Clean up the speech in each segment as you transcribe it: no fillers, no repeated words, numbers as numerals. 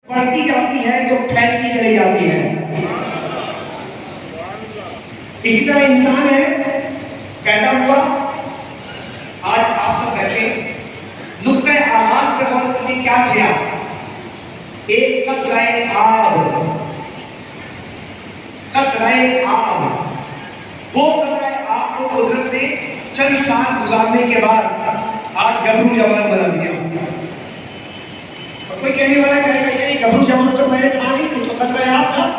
بڑھتی جاتی ہے تو پھیلتی چلی جاتی ہے. اسی طرح انسان ہے پیدا ہوا. آج آپ سب بیٹھے نقطۂ آغاز پہ غور کیجیے کیا تھا. ایک قطرہ آب، قطرہ آب. وہ قطرہ آب کو قدرت نے چند سال گزارنے کے بعد آج گبرو جوان بنا دیا. اور کوئی کہنے والا کہے گا یہ گبرو جوان تو پہلے تھا نہیں، تو قطرہ آب تھا.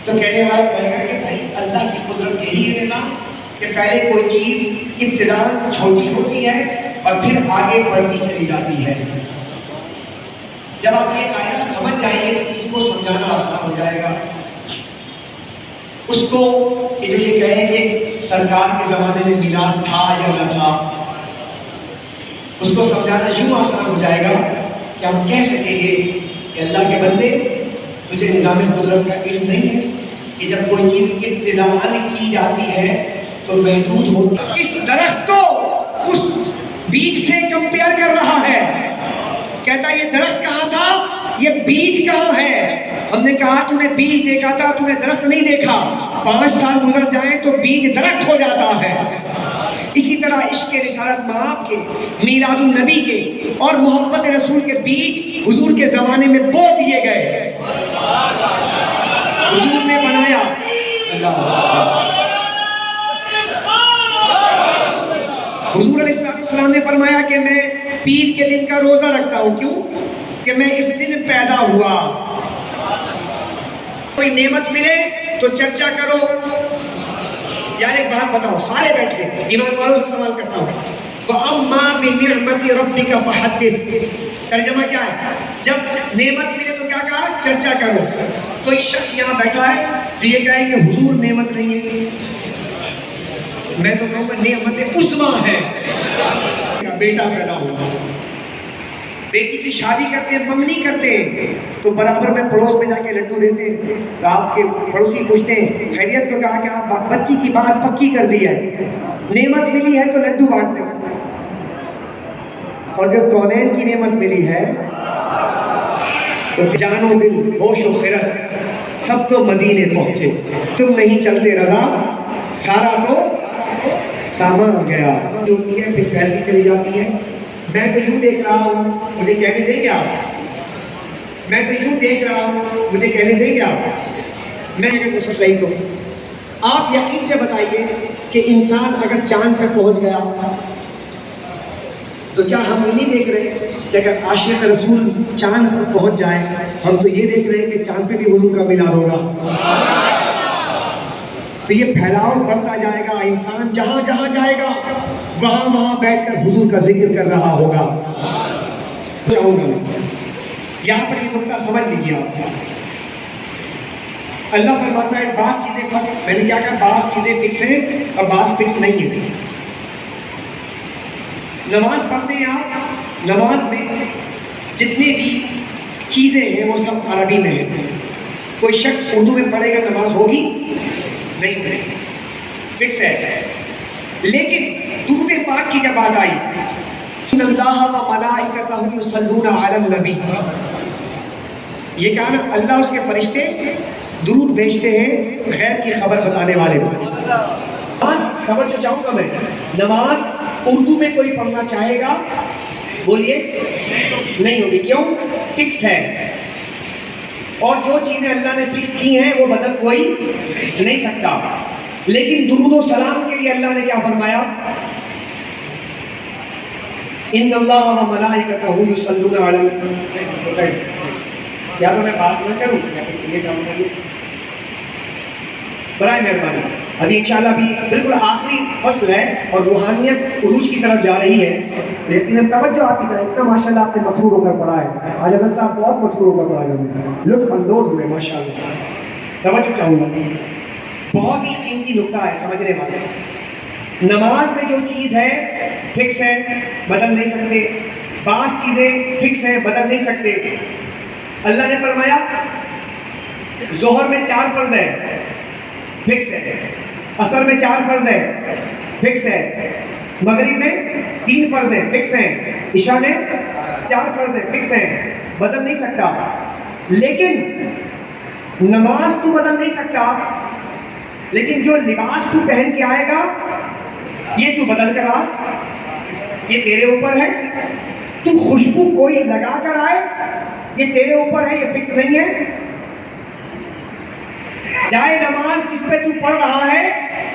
تو کہنے والا کہے گا کہ بھائی اللہ کی قدرت یہی ہے نظام کہ پہلے کوئی چیز ابتدا چھوٹی ہوتی ہے اور پھر آگے بڑھتی چلی جاتی ہے. جب آپ یہ قاعدہ سمجھ جائیں گے تو کسی کو سمجھانا آسان ہو جائے گا. اس کو کہ جو یہ کہیں کہ سرکار کے زمانے میں میلاد تھا یا نہ تھا، اس کو سمجھانا یوں آسان ہو جائے گا کہ ہم کہہ سکیں گے کہ اللہ کے بندے تجھے نظام قدرت کا علم نہیں ہے کہ جب کوئی چیز ابتداءً کی جاتی ہے تو محدود ہوتی ہے. اس درخت کو اس بیج سے کمپیئر کر رہا ہے، کہتا یہ درخت کہاں تھا، یہ بیج کہاں ہے. ہم نے کہا تو نے بیج دیکھا تھا، تو نے درخت نہیں دیکھا. 5 سال گزر جائیں تو بیج درخت ہو جاتا ہے. اسی طرح عشق رسالت مآب کے، میلاد النبی کے اور محبت رسول کے بیج حضور کے زمانے میں بو دیے گئے. حضور نے بنایا. حضور علیہ السلام نے فرمایا کہ میں پیر کے دن کا روزہ رکھتا ہوں. کیوں؟ کہ میں اس دن پیدا ہوا. کوئی نعمت ملے تو چرچا کرو. یار ایک بات بتاؤ، سارے بیٹھے ایمان والوں سے سوال کرتا ہوں. وَأَمَّا بِنِعْمَتِ رَبِّكَ فَحَدِّثْ. ترجمہ کیا ہے؟ جب نعمت ملے تو کیا کہا؟ چرچا کرو. کوئی شخص یہاں بیٹھا ہے جو یہ کہے کہ حضور نعمت نہیں ہے. میں تو کہوں گا نعمت عظمیٰ ہے. بیٹا پیدا ہوا، بیٹی کی شادی کرتے ہیں، منگنی کرتے ہیں تو برابر میں پڑوس میں جا کے لڈو دیتے ہیں. تو آپ کے پڑوسی پوچھتے ہیں خیریت کو، کہا کہ آپ بچی کی بات پکی کر دی ہے، نعمت ملی ہے تو لڈو بانٹتے ہیں. اور جب کونین کی نعمت ملی ہے تو جان و دل ہوش و خرد سب تو مدینے پہنچے. تم نہیں چلتے رضا سارا تو ساما گیا. جو ہوتی ہے پھر پھیلتی چلی جاتی ہے. میں تو یوں دیکھ رہا ہوں، مجھے کہنے دیں گے آپ. میں تو یوں دیکھ رہا ہوں، مجھے کہنے دیں گے آپ. میں اگر نسل رہی تو آپ یقین سے بتائیے کہ انسان اگر چاند پہ پہنچ گیا تو کیا ہم یہ نہیں دیکھ رہے کہ اگر عاشق رسول چاند پر پہنچ جائے، ہم تو یہ دیکھ رہے ہیں کہ چاند پہ بھی حضور کا میلاد ہوگا. تو یہ پھیلاؤ بڑھتا جائے گا. انسان جہاں جہاں جائے گا وہاں بیٹھ کر حضور کا ذکر کر رہا ہوگا. چاہوں گا یہاں پر یہ نقطہ سمجھ لیجیے آپ. اللہ فرماتا ہے بعض چیزیں بس، میں نے کیا کہا، بعض چیزیں فکس ہیں اور بعض فکس نہیں ہیں. نماز پڑھتے ہیں آپ، نماز میں جتنے بھی چیزیں ہیں وہ سب عربی میں ہیں. کوئی شخص اردو میں پڑھے گا نماز ہوگی نہیں، فکس ہے. لیکن درود پاک کی جب بات آئی، ان اللہ و ملائکتہ یصلون علی النبی، یہ کہا نا اللہ اس کے فرشتے درود بھیجتے ہیں خیر کی خبر بتانے والے پر. نماز سمجھ جو چاہوں گا میں، نماز اردو میں کوئی پڑھنا چاہے گا بولیے نہیں ہوگی. کیوں؟ فکس ہے. اور جو چیزیں اللہ نے فکس کی ہیں وہ بدل کوئی نہیں سکتا. لیکن درود و سلام کے لیے اللہ نے کیا فرمایا؟ ان اللہ و ملائکتہ یصلون علی النبی. یا تو میں بات نہ کروں یا پھر یہ کام کروں؟ برائے مہربانی. ابھی انشاءاللہ بھی بالکل آخری فصل ہے اور روحانیت عروج کی طرف جا رہی ہے. لیکن توجہ آپ کی طرف اتنا ماشاءاللہ آپ نے مسرور ہو کر پڑھا ہے. آج حضرت صاحب بہت مسرور ہو کر پڑھا ہے، لطف اندوز ہوئے ماشاءاللہ. توجہ چاہوں گا، بہت ہی قیمتی نقطہ ہے سمجھنے والے. نماز میں جو چیز ہے فکس ہے، بدل نہیں سکتے. بعض چیزیں فکس ہیں، بدل نہیں سکتے. اللہ نے فرمایا ظہر میں 4 فرض ہے، فکس ہے. عصر میں 4 فرض ہے، فکس ہے. مغرب میں 3 فرض ہیں، فکس ہیں. عشاء میں 4 فرض ہیں، فکس ہیں، بدل نہیں سکتا. لیکن نماز تو بدل نہیں سکتا، لیکن جو لباس تو پہن کے آئے گا یہ تو بدل کر آ، یہ تیرے اوپر ہے۔ تو خوشبو کوئی لگا کر آئے یہ تیرے اوپر ہے، یہ فکس نہیں ہے۔ جائے نماز جس پہ تو پڑھ رہا ہے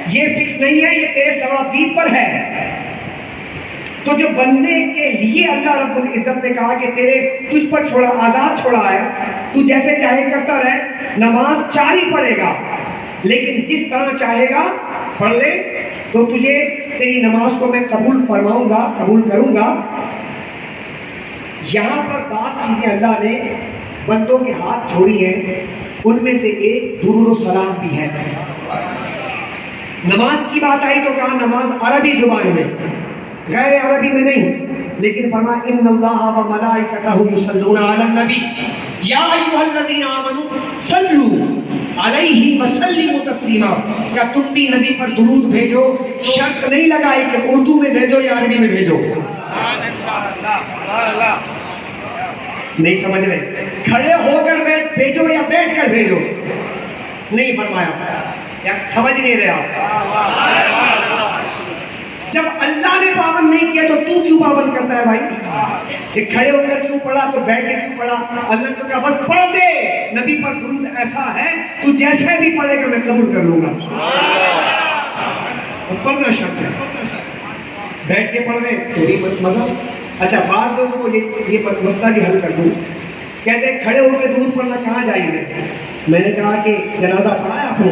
یہ فکس نہیں ہے، یہ تیرے ثوابدید پر ہے۔ تو جو بندے کے لیے اللہ رب العزت نے کہا کہ تیرے تجھ پر چھوڑا، آزاد چھوڑا ہے، تو جیسے چاہے کرتا رہے، نماز 4 ہی پڑھے گا لیکن جس طرح چاہے گا پڑھ لے، تو تجھے تیری نماز کو میں قبول فرماؤں گا، قبول کروں گا۔ یہاں پر بعض چیزیں اللہ نے بندوں کے ہاتھ چھوڑی ہیں، ان میں سے ایک درود و سلام بھی ہے۔ نماز کی بات آئی تو کہا نماز عربی زبان میں، غیر عربی میں نہیں، لیکن فرمایا ان اللہ و ملائکتہ یصلون علی النبی یا ایھا الذین آمنوا صلوا علیہ وسلموا تسلیما۔ کیا تم بھی نبی پر درود بھیجو، شرط نہیں لگائی کہ اردو میں بھیجو یا عربی میں بھیجو۔ نہیں سمجھ رہے؟ کھڑے ہو کر بھیجو یا بیٹھ کر بھیجو، نہیں فرمایا، یا سمجھ نہیں رہے آپ؟ جب اللہ نے پابند نہیں کیا تو کیوں پابند کرتا ہے بھائی؟ کہ کھڑے ہو کر کیوں پڑھا تو بیٹھ کے کیوں پڑھا؟ اللہ نے کہا بس پڑھ دے، نبی پر درود ایسا ہے تو جیسے بھی پڑھے گا میں قبول کر لوں گا، بس پڑھنا شرط ہے۔ بیٹھ کے پڑھ رہے تو بھی مزہ۔ اچھا بعض لوگوں کو یہ مسئلہ بھی حل کر دوں، کہتے ہیں کھڑے ہو کے درود پڑھنا کہاں جائز ہے؟ میں نے کہا کہ جنازہ پڑھا ہے آپ نے؟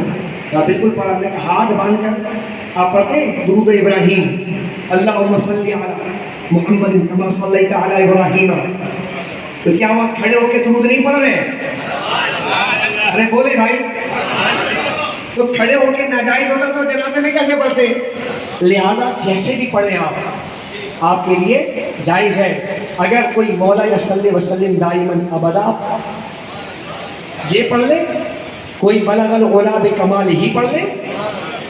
کہا بالکل پڑھا۔ میں نے کہا ہاتھ باندھ کر آپ پڑھتے ہیں درود ابراہیم، اللہم صلی علی محمد کما صلیت علی ابراہیم، تو کیا وہاں کھڑے ہو کے درود نہیں پڑھ رہے؟ ارے بولے بھائی، تو کھڑے ہو کے ناجائز ہوتا تو جنازے میں کیسے پڑھتے؟ لہٰذا جیسے بھی پڑھیں آپ کے لیے جائز ہے۔ اگر کوئی مولا یا صلی وسلم دائماً ابدا یہ پڑھ لے، کوئی بلغ العلا بکمال ہی پڑھ لے،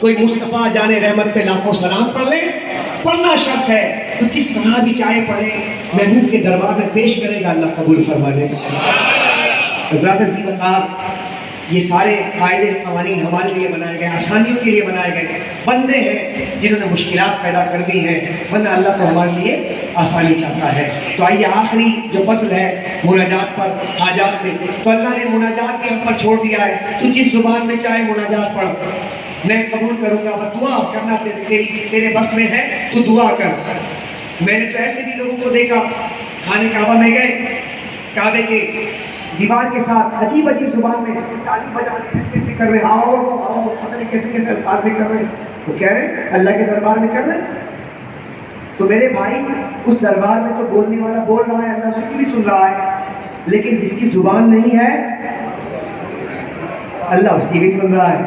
کوئی مصطفیٰ جان رحمت پہ لاکھوں سلام پڑھ لے، پڑھنا شرط ہے۔ تو جس طرح بھی چاہے پڑھے، محبوب کے دربار میں پیش کرے گا، اللہ قبول فرما دے گا۔ حضرات ذی وقار، یہ سارے قاعدے قوانین ہمارے لیے بنائے گئے، آسانیوں کے لیے بنائے گئے۔ بندے ہیں جنہوں نے مشکلات پیدا کر دی ہیں، ورنہ اللہ تو ہمارے لیے آسانی چاہتا ہے۔ تو آئیے آخری جو فصل ہے مناجات پر، حاجات میں، تو اللہ نے مناجات بھی ہم پر چھوڑ دیا ہے۔ تو جس زبان میں چاہے مناجات پڑھ، میں قبول کروں گا، بس دعا کرنا تیرے بس میں ہے تو دعا کر۔ میں نے تو ایسے بھی لوگوں کو دیکھا، خانہ کعبہ میں گئے، کعبے کے دیوار کے ساتھ عجیب عجیب زبان میں تالی بجا رہے، ایسے کر رہے، آؤ آؤ، پتہ نہیں کیسے کیسے الفاظ میں کر رہے، تو کہہ رہے اللہ کے دربار میں کر رہے۔ تو میرے بھائی اس دربار میں تو بولنے والا بول رہا ہے، اللہ اس کی بھی سن رہا ہے، لیکن جس کی زبان نہیں ہے اللہ اس کی بھی سن رہا ہے۔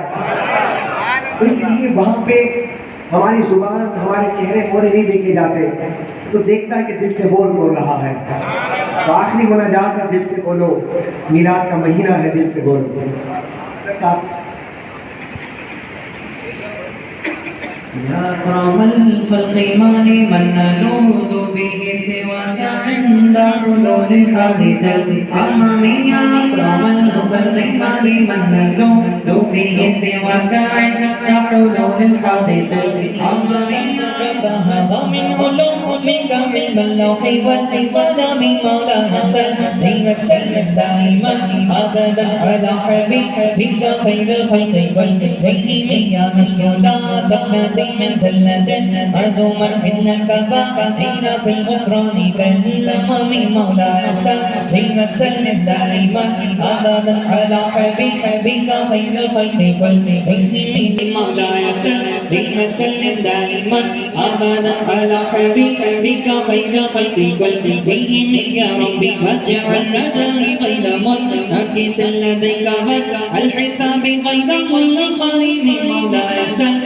تو اس لیے وہاں پہ ہماری زبان، ہمارے چہرے مورے نہیں دیکھے جاتے، تو دیکھتا ہے کہ دل سے بول رہا ہے۔ تو آخری مناجات ہے، دل سے بولو، میلاد کا مہینہ ہے، دل سے بولو۔ یا اکرم الخلق من نلوذ به سواك عند حلول الحادثة أمامي یا اکرم الخلق من نلوذ به سواك عند حلول الحادثة أمامي فهذا من علومك علم اللوح والقلم مولانا صل وسلم دائما أبدا على حبيبك خير الخلق كلهم يا نفس لا تقنطي من زلة عدوما إنك باقين في الغفران كالأمم مولاي صل وسلم دائما أبدا على حبيبك خير الخلق كلهم مولاي صل وسلم دائما أبدا على حبيبك خير الخلق كلهم يا ربي واجعل رجائي غير منعكس لديك وجه الحساب غير منخرم مولاي صل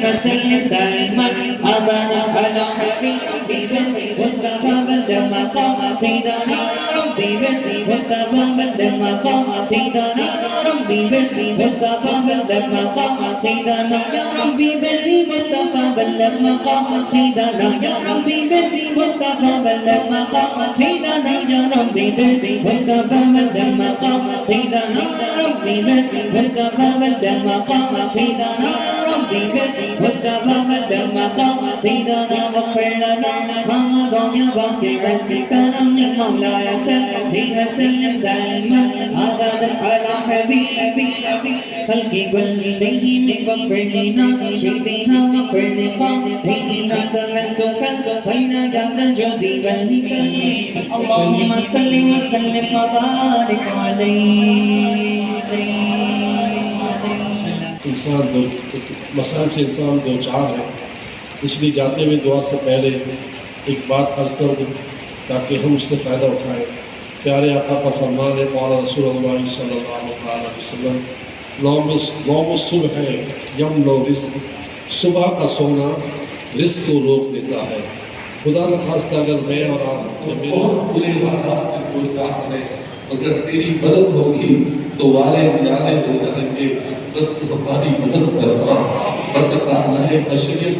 وسلم دائما أبدا على حبيبك مصطفى بلد مقام سيدنا ربي بالمصطفى بلد مقام سيدنا سيدنا يا ربي بالمصطفى بلغ مقام سيدنا يا ربي بالمصطفى بلغ مقام سيدنا يا ربي بالمصطفى بلغ مقام سيدنا يا ربي بالمصطفى بلغ مقام سيدنا يا ربي بالمصطفى بلغ مقام سيدنا يا ربي بالمصطفى بلغ مقام سيدنا واغفر لنا ما مضى يا واسع الكرم يا مولاي سلم سلما أبدا على حبيبي خلقي كلهم واغفر لنا شيدنا واغفر لقائنا سمعتك خير جاز الجود والكريم اللهم صل وسلم وبارك عليه. انسان دو مسائل سے انسان دو چار ہے، اس لیے جاتے ہوئے دعا سے پہلے ایک بات عرض کر دوں تاکہ ہم اس سے فائدہ اٹھائیں۔ پیارے آقا کا فرمان ہے مولانا رسول اللہ صلی اللہ علیہ وسلم، نوم الصبح ہے یم نو رزق، صبح کا سونا رزق کو روک دیتا ہے۔ خدا نخواستہ اگر میں اور آپ بہت برے حالات سے کوئی کام ہے، اگر تیری مدد ہوگی تو والے پیارے ہو جائیں گے، بس تمہاری مدد کرنا برکت اللہ بشریت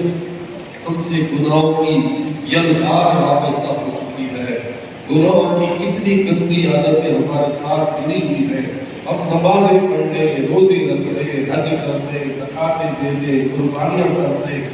ہم سے گناہوں کی یلغار وابستہ ہو چکی ہے، گناہوں کی کتنی گندی عادتیں ہمارے ساتھ بنی ہوئی ہیں۔ ہم نمازیں پڑھنے، روزے رکھنے، حج کرنے، زکاتیں دینے، قربانیاں کرنے،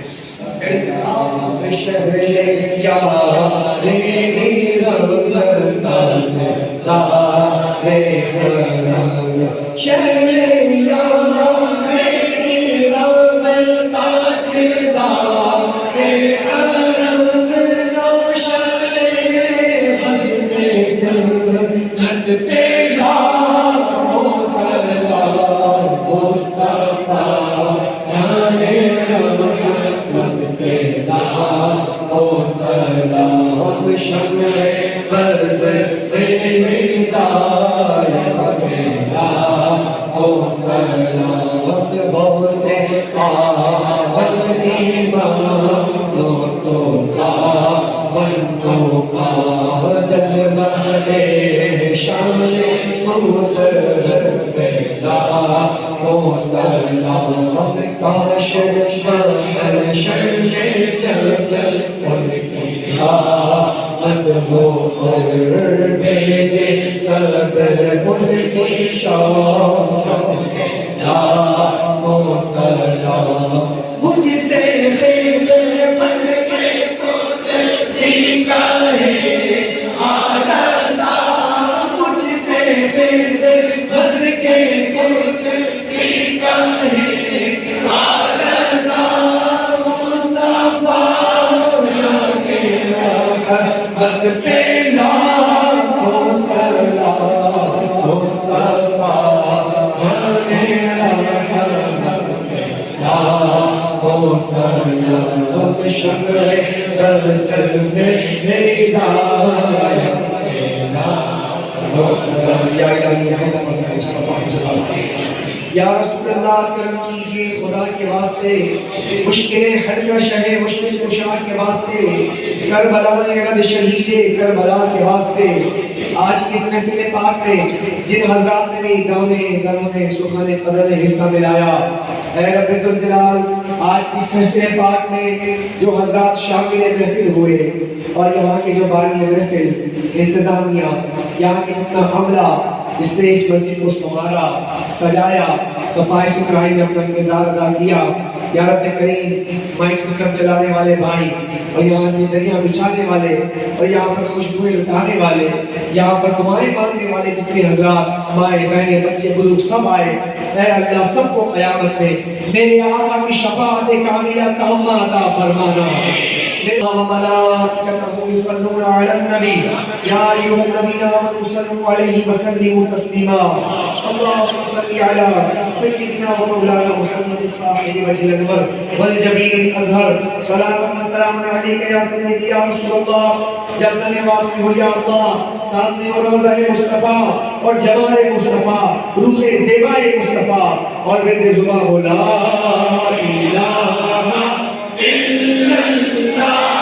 یا رسول اللہ کرم کیجئے خدا کے واسطے، مشکلیں حل کش ہے مشکل کشا کے واسطے، کربلا رد شہید کربلا کے واسطے۔ آج کی اس محفل پاک میں جن حضرات نے بھی دامے دلوں میں سخن قدر میں حصہ ملایا، اے رب ذوالجلال آج کی اس محفل پاک میں جو حضرات شامل محفل ہوئے اور یہاں کے جو بانی محفل انتظامیہ، یہاں کے جتنا عملہ جس نے اس مسجد کو سنوارا سجایا، صفائی ستھرائی میں اپنا کردار ادا کیا، یا رب کریم مائک سسٹم چلانے والے بھائی اور یہاں کی دریا بچھانے والے اور یہاں پر خوشبوئیں لٹانے والے، یہاں پر دعائیں مانگنے والے جتنے حضرات مائیں بہنیں بچے بزرگ سب آئے، اے اللہ سب کو قیامت میں میرے آقا کی شفاعت کاملہ تامہ عطا فرمانا۔ وملائكته يصلون على النبي يا أيها الذين آمنوا صلوا عليه وسلموا تسليما اللهم صل على سيدنا ومولانا محمد صاحب وجه الأنور والجبين الأزهر صلاة وسلام عليك يا سيدي يا رسول الله جنت نواسی ہو یا اللہ، سامنے اور روضہ مصطفیٰ اور جمال مصطفیٰ، روح زیبا مصطفیٰ اور ورد زباں لا الہ الا اللہ